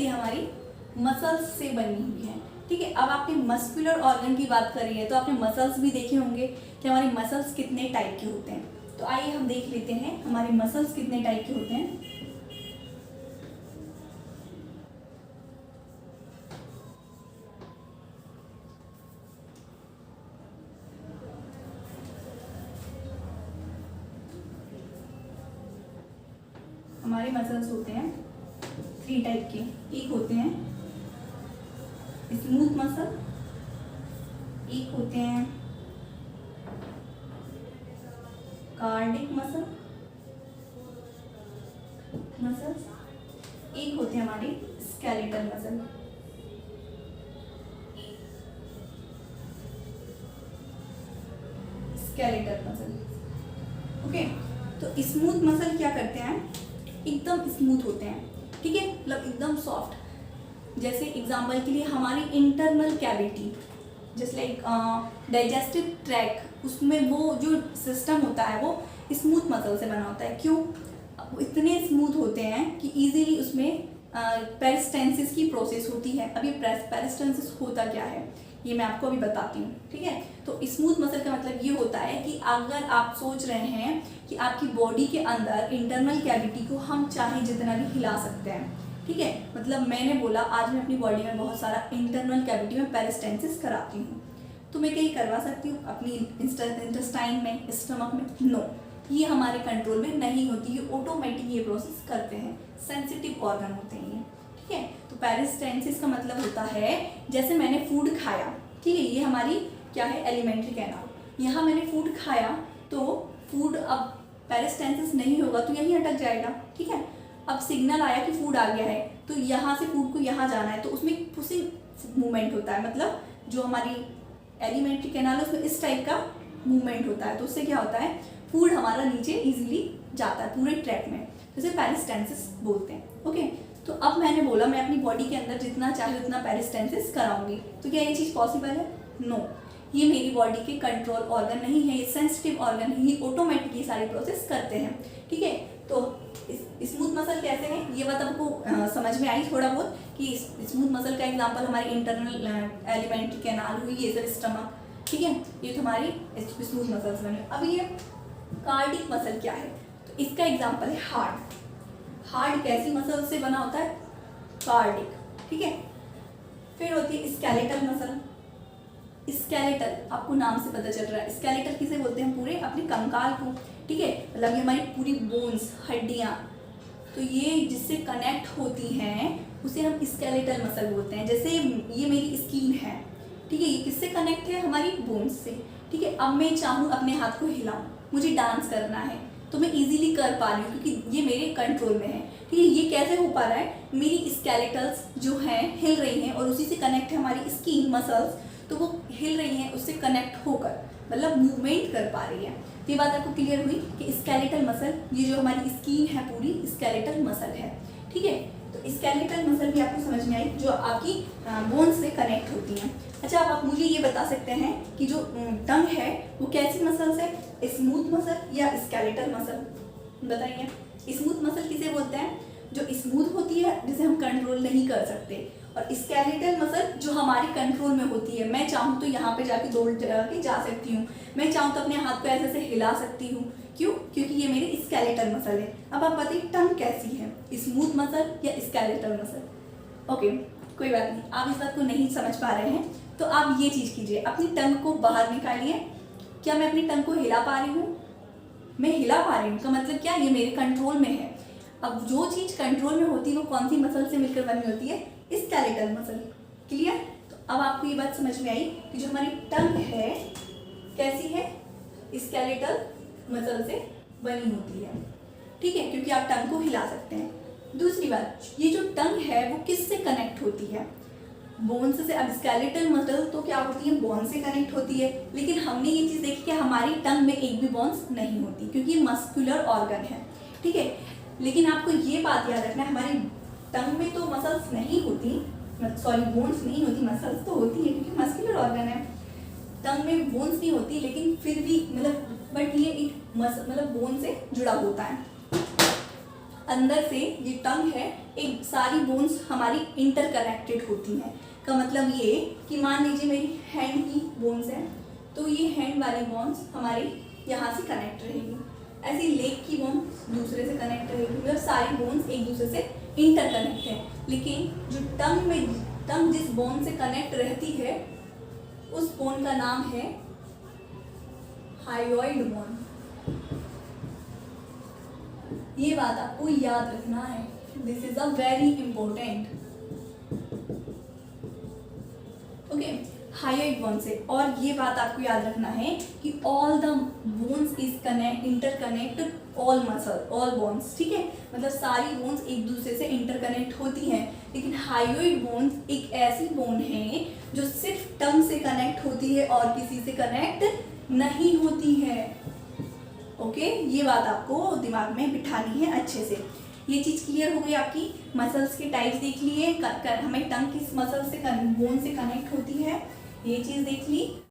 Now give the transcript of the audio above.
कैसी हमारी मसल्स से बनी हुई है। ठीक है, अब आपने मस्कुलर ऑर्गन की बात करी है तो आपने मसल्स भी देखे होंगे कि हमारे मसल्स कितने टाइप के होते हैं। तो आइए हम देख लेते हैं हमारे मसल्स कितने टाइप के होते हैं। हमारे मसल्स होते हैं 3 टाइप के। एक होते हैं स्मूथ मसल, एक होते हैं कार्डिक मसल्स, एक होते हैं हमारे स्केलेटल मसल। ओके, तो स्मूथ मसल क्या करते हैं, एकदम स्मूथ होते हैं। ठीक है, मतलब एकदम सॉफ्ट। जैसे एग्जांपल के लिए हमारी इंटरनल कैविटी, जैसे लाइक डाइजेस्टिव ट्रैक, उसमें वो जो सिस्टम होता है वो स्मूथ मसल से बना होता है। क्यों? वो इतने स्मूथ होते हैं कि इजीली उसमें पेरिस्टेंसिस की प्रोसेस होती है। अब ये पेरिस्टेंसिस होता क्या है ये मैं आपको अभी बताती हूँ। ठीक है, तो स्मूथ मसल का मतलब ये होता है कि अगर आप सोच रहे हैं कि आपकी बॉडी के अंदर इंटरनल कैविटी को हम चाहे जितना भी हिला सकते हैं। ठीक है, मतलब मैंने बोला आज मैं अपनी बॉडी में बहुत सारा इंटरनल कैविटी में पेरिस्टेंसिस कराती हूँ, तो मैं कहीं करवा सकती हूँ अपनी इंटेस्टाइन में, स्टमक में? नो, ये हमारे कंट्रोल में नहीं होती, ये ऑटोमेटिक ये प्रोसेस करते हैं, सेंसिटिव ऑर्गन होते हैं ये। ठीक है, तो पेरिस्टेंसिस का मतलब होता है जैसे मैंने फूड खाया, ठीक है, ये हमारी क्या है, एलिमेंट्री कैनाल। यहाँ मैंने फूड खाया तो फूड अब पेरिस्टेंसिस नहीं होगा तो यहीं अटक जाएगा। ठीक है, अब सिग्नल आया कि फूड आ गया है तो यहाँ से फूड को यहाँ जाना है, तो उसमें पुशिंग मूवमेंट होता है, मतलब जो हमारी एलिमेंट्री कैनाल है उसमें इस टाइप का मूवमेंट होता है। तो उससे क्या होता है, फूड हमारा नीचे इजीली जाता है पूरे ट्रैक में, जैसे पेरिस्टेंसिस बोलते हैं। ओके, तो अब मैंने बोला मैं अपनी बॉडी के अंदर जितना चाहे उतना पेरिस्टेंसिस कराऊंगी, तो क्या ये चीज़ पॉसिबल है? नो, ये मेरी बॉडी के कंट्रोल ऑर्गन नहीं है, ये सेंसिटिव ऑर्गन है, ये ऑटोमेटिक ये सारी प्रोसेस करते हैं। ठीक है, तो स्मूथ मसल कैसे हैं ये बात आपको समझ में आई थोड़ा बहुत कि स्मूथ मसल का एग्जांपल हमारी इंटरनल एलिमेंट्री कैनाल हुई, ये सब स्टमक। ठीक है, ये तो हमारी स्मूथ मसल्स बने। अब ये कार्डिक मसल क्या है, तो इसका एग्जांपल है हार्ट। हार्ट कैसी मसल से बना होता है? कार्डिक। ठीक है, फिर होती है स्केलेटल मसल। स्केलेटल आपको नाम से पता चल रहा है, स्केलेटल किसे बोलते हैं? पूरे अपने कंकाल को। ठीक है, मतलब ये हमारी पूरी बोन्स, हड्डियाँ, तो ये जिससे कनेक्ट होती हैं उसे हम स्केलेटल मसल बोलते हैं। जैसे ये मेरी स्किन है, ठीक है, ये किससे कनेक्ट है? हमारी बोन्स से। ठीक है, अब मैं चाहूँ अपने हाथ को हिलाऊं, मुझे डांस करना है तो मैं इजीली कर पा रही हूँ क्योंकि ये मेरे कंट्रोल में है। ठीक है, ये कैसे हो पा रहा है? मेरी स्केलेटल्स जो हैं हिल रही हैं और उसी से कनेक्ट है हमारी स्किन मसल्स, तो वो हिल रही हैं उससे कनेक्ट होकर, मतलब मूवमेंट कर पा रही है। तो ये बात आपको क्लियर हुई कि स्केलेटल मसल, ये जो हमारी स्किन है पूरी स्केलेटल मसल है। ठीक है, तो स्केलेटल मसल भी आपको समझ में आई, जो आपकी बोन से कनेक्ट होती हैं। अच्छा, अब आप मुझे ये बता सकते हैं कि जो टंग है वो कैसी मसल है, स्मूथ मसल या स्केलेटल मसल? बताइए, स्मूथ मसल किसे बोलते हैं? जो स्मूथ होती है जिसे हम कंट्रोल नहीं कर सकते, और स्केलेटल मसल जो हमारी कंट्रोल में होती है। मैं चाहूँ तो यहाँ पे जाके दौड़ के जा सकती हूँ, मैं चाहूँ तो अपने हाथ को ऐसे से हिला सकती हूँ। क्यों? क्योंकि ये मेरी स्केलेटल मसल है। अब आप बताइए टंग कैसी है, स्मूथ मसल या स्केलेटल मसल? ओके, कोई बात नहीं, आप इस बात को नहीं समझ पा रहे हैं तो आप ये चीज़ कीजिए, अपनी टंग को बाहर निकालिए। क्या मैं अपनी टंग को हिला पा रही हूँ? मैं हिला पा रही हूँ का मतलब क्या, ये मेरे कंट्रोल में है। अब जो चीज़ कंट्रोल में होती है वो कौन सी मसल से मिलकर बनी होती है? Skeletal muscle. क्लियर? तो अब आपको ये बात समझ में आई कि जो हमारी टंग है कैसी है? स्केलेटल मसल से बनी होती है। ठीक है, क्योंकि आप टंग को हिला सकते हैं। दूसरी बात, ये जो टंग है वो किससे कनेक्ट होती है? बोन्स से। अब स्केलेटल मसल तो क्या होती है? बोन से कनेक्ट होती है, लेकिन हमने ये चीज़ देखी कि हमारी टंग में एक भी बोन्स नहीं होती क्योंकि ये मस्कुलर ऑर्गन है। ठीक है, लेकिन आपको ये बात याद रखना है, हमारी टंग में तो मसल्स नहीं होती, सॉरी बोन्स नहीं होती, मसल्स तो होती है क्योंकि मस्कुलर ऑर्गन है। टंग में बोन्स नहीं होती, लेकिन फिर भी मतलब बट ये एक मतलब बोन से जुड़ा होता है। अंदर से ये टंग है, एक सारी बोन्स हमारी इंटरकनेक्टेड होती हैं। का मतलब ये कि मान लीजिए मेरी हैंड की बोन्स है, तो ये हैंड वाली बोन्स हमारी यहाँ से कनेक्ट रहेगी, ऐसी लेग की बोन्स दूसरे से कनेक्ट रहेगी, मतलब सारी बोन्स एक दूसरे से इंटरकनेक्ट है। लेकिन जो टंग जिस बोन से कनेक्ट रहती है उस बोन का नाम है हायोइड बोन। ये बात आपको याद रखना है, this is a very important. Okay, hyoid bone से। और ये बात आपको याद रखना है कि all the bones is interconnect all muscle, all bones, ठीक है, मतलब सारी बोन्स एक दूसरे से इंटरकनेक्ट होती हैं। लेकिन हायोइड बोन्स एक ऐसी बोन है जो सिर्फ टंग से कनेक्ट होती है और किसी से कनेक्ट नहीं होती है। ओके, ये बात आपको दिमाग में बिठानी है अच्छे से। ये चीज़ क्लियर हो गई आपकी। मसल्स के टाइप्स देख लिए, हमें टंग किस मसल से बोन से कनेक्ट होती है, ये चीज़ देख ली।